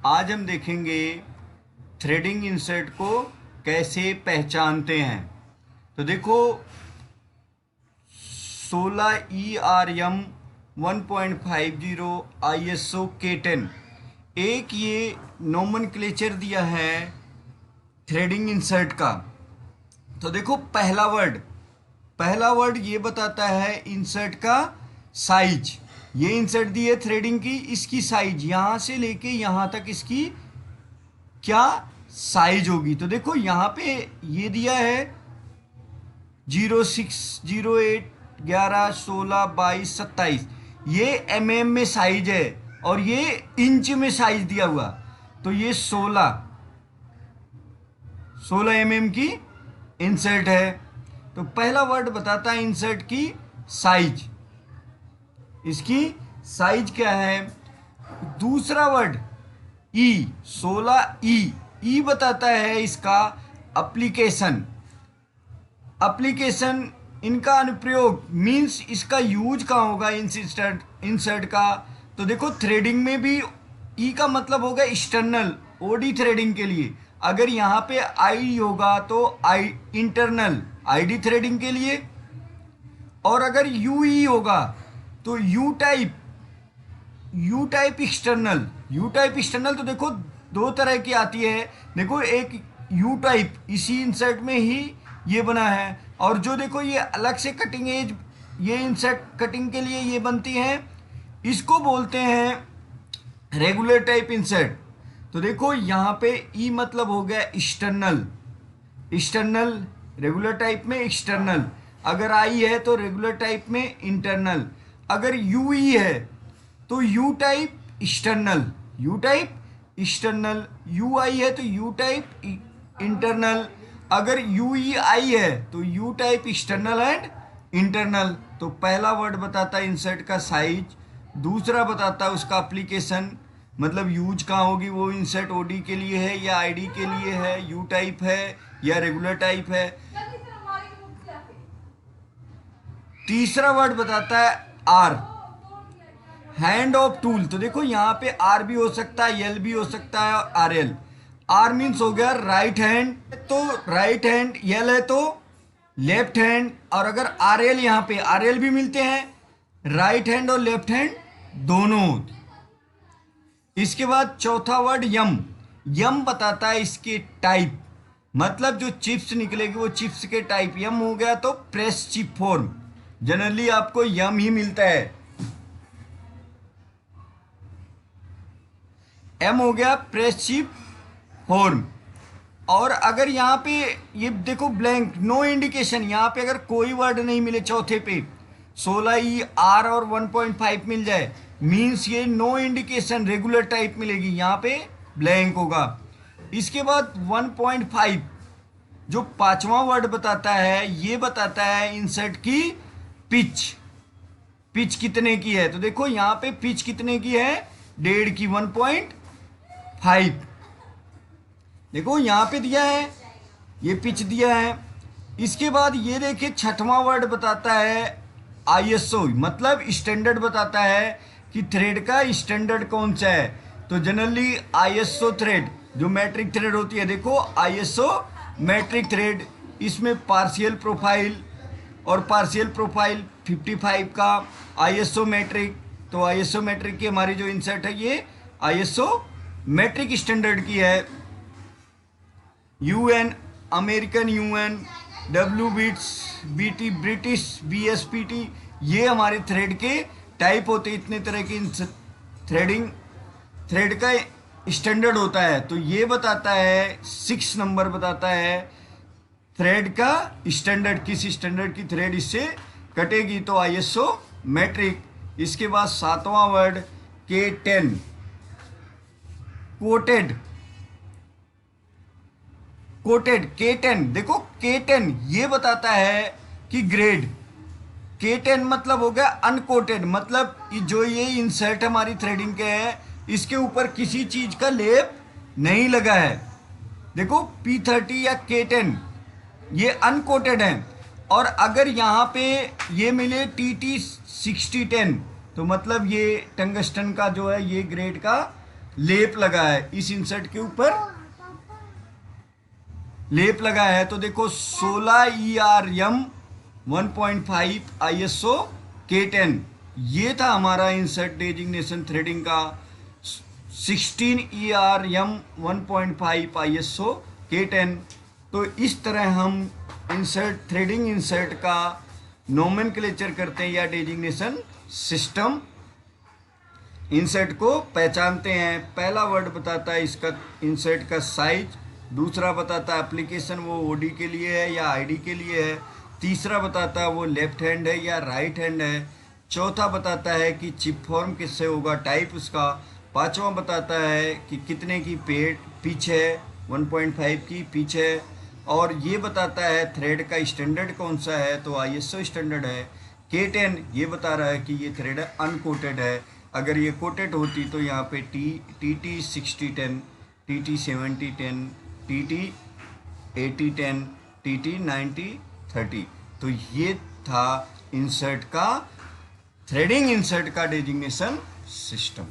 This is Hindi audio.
आज हम देखेंगे थ्रेडिंग इंसर्ट को कैसे पहचानते हैं। तो देखो 16 ERM 1.50 ISO K10 एक ये नोमेनक्लेचर दिया है थ्रेडिंग इंसर्ट का। तो देखो पहला वर्ड ये बताता है इंसर्ट का साइज। ये इंसर्ट दी है थ्रेडिंग की, इसकी साइज यहाँ से लेके यहाँ तक इसकी क्या साइज होगी। तो देखो यहाँ पे ये दिया है 06, 08, 11, 16, 22, 27, ये mm में साइज है और ये इंच में साइज दिया हुआ। तो ये 16 mm की इंसर्ट है। तो पहला वर्ड बताता है इंसर्ट की साइज, इसकी साइज क्या है। दूसरा वर्ड ई, 16 ई बताता है इसका एप्लीकेशन। इनका अनुप्रयोग मीन्स इसका यूज कहाँ होगा इंसर्ट का। तो देखो थ्रेडिंग में भी ई का मतलब होगा एक्सटर्नल, ओडी थ्रेडिंग के लिए। अगर यहाँ पे आई होगा तो आई इंटरनल, आईडी थ्रेडिंग के लिए। और अगर यू ई होगा तो यू टाइप एक्सटर्नल। तो देखो दो तरह की आती है। देखो एक यू टाइप इसी इंसर्ट में ही ये बना है, और जो देखो ये अलग से कटिंग एज, ये इंसर्ट कटिंग के लिए ये बनती है, इसको बोलते हैं रेगुलर टाइप इंसर्ट। तो देखो यहाँ पे ई मतलब हो गया एक्सटर्नल, रेगुलर टाइप में एक्सटर्नल। अगर आई है तो रेगुलर टाइप में इंटरनल। अगर यू ई है तो यू टाइप एक्सटर्नल, यू आई है तो यू टाइप इंटरनल। अगर यू ई आई है तो you type external and internal. तो पहला वर्ड बताता है इंसर्ट का साइज, दूसरा बताता है उसका एप्लीकेशन, मतलब यूज कहाँ होगी, वो इंसर्ट ओडी के लिए है या आईडी के लिए है, यू टाइप है या रेगुलर टाइप है। तीसरा वर्ड बताता है आर, हैंड ऑफ टूल। तो देखो यहाँ पे आर भी हो सकता है, एल भी हो सकता है, और आर एल। आर मीन्स हो गया राइट हैंड, तो राइट हैंड, एल है तो लेफ्ट हैंड। और अगर आर एल, यहाँ पे आर एल भी मिलते हैं, राइट हैंड और लेफ्ट हैंड दोनों। इसके बाद चौथा वर्ड यम बताता है इसके टाइप, मतलब जो चिप्स निकलेगी वो चिप्स के टाइप। यम हो गया तो प्रेस चिप फॉर्म, जनरली आपको यम ही मिलता है। एम हो गया प्रेस चिप फॉर्म। और अगर यहाँ पे ये देखो ब्लैंक, नो इंडिकेशन, यहाँ पे अगर कोई वर्ड नहीं मिले चौथे पे, 16 आर और 1.5 मिल जाए, मीन्स ये नो इंडिकेशन रेगुलर टाइप मिलेगी, यहाँ पे ब्लैंक होगा। इसके बाद 1.5 जो पांचवा वर्ड बताता है, ये बताता है इंसर्ट की पिच कितने की है। तो देखो यहाँ पे पिच कितने की है, 1.5 की, 1.5। देखो यहाँ पे दिया है, ये पिच दिया है। इसके बाद ये देखिए छठवां वर्ड बताता है आईएसओ, मतलब स्टैंडर्ड बताता है कि थ्रेड का स्टैंडर्ड कौन सा है। तो जनरली आईएसओ थ्रेड जो मैट्रिक थ्रेड होती है, देखो आईएसओ मैट्रिक थ्रेड, इसमें पार्शियल प्रोफाइल और पार्शियल प्रोफाइल 55 का आईएसओ मैट्रिक। तो आईएसओ मैट्रिक की हमारी जो इंसर्ट है ये आईएसओ मैट्रिक स्टैंडर्ड की है। UN, American UN, W bits, BT British, BSPT, ये हमारे थ्रेड के टाइप होते हैं। इतने तरह की थ्रेड का स्टैंडर्ड होता है। तो ये बताता है 6 नंबर बताता है थ्रेड का स्टैंडर्ड, किस स्टैंडर्ड की थ्रेड इससे कटेगी, तो आईएसओ मैट्रिक। इसके बाद 7वां वर्ड K10, कोटेड K10। देखो K10 ये बताता है कि ग्रेड, K10 मतलब हो गया अनकोटेड, मतलब जो ये इंसर्ट हमारी थ्रेडिंग के है, इसके ऊपर किसी चीज का लेप नहीं लगा है। देखो P30 या K10 ये अनकोटेड है। और अगर यहाँ पे ये मिले TT6010, तो मतलब ये टंगस्टन का जो है ये ग्रेड का लेप लगा है, इस इंसर्ट के ऊपर लेप लगा है। तो देखो 16 ERM 1.5 ISO K10, ये था हमारा इंसर्ट डेजिग्नेशन थ्रेडिंग का। 16 ERM 1.5 ISO K10। तो इस तरह हम इंसर्ट थ्रेडिंग इंसर्ट का नोमेनक्लेचर करते हैं या डेजिग्नेशन सिस्टम इंसर्ट को पहचानते हैं। पहला वर्ड बताता है इसका इंसर्ट का साइज, दूसरा बताता है एप्लीकेशन वो ओडी के लिए है या आईडी के लिए है, तीसरा बताता है वो लेफ्ट हैंड है या राइट हैंड है, चौथा बताता है कि चिप फॉर्म किससे होगा, टाइप उसका, पांचवा बताता है कि कितने की पिच है, 1.5 की पिच है, और ये बताता है थ्रेड का स्टैंडर्ड कौन सा है, तो ISO स्टैंडर्ड है। K10 ये बता रहा है कि ये थ्रेड अनकोटेड है, अगर ये कोटेड होती तो यहाँ पे TT 6010, TT 7010, TT 8010, TT 9030। तो ये था इंसर्ट का थ्रेडिंग इंसर्ट का डेजिग्नेशन सिस्टम।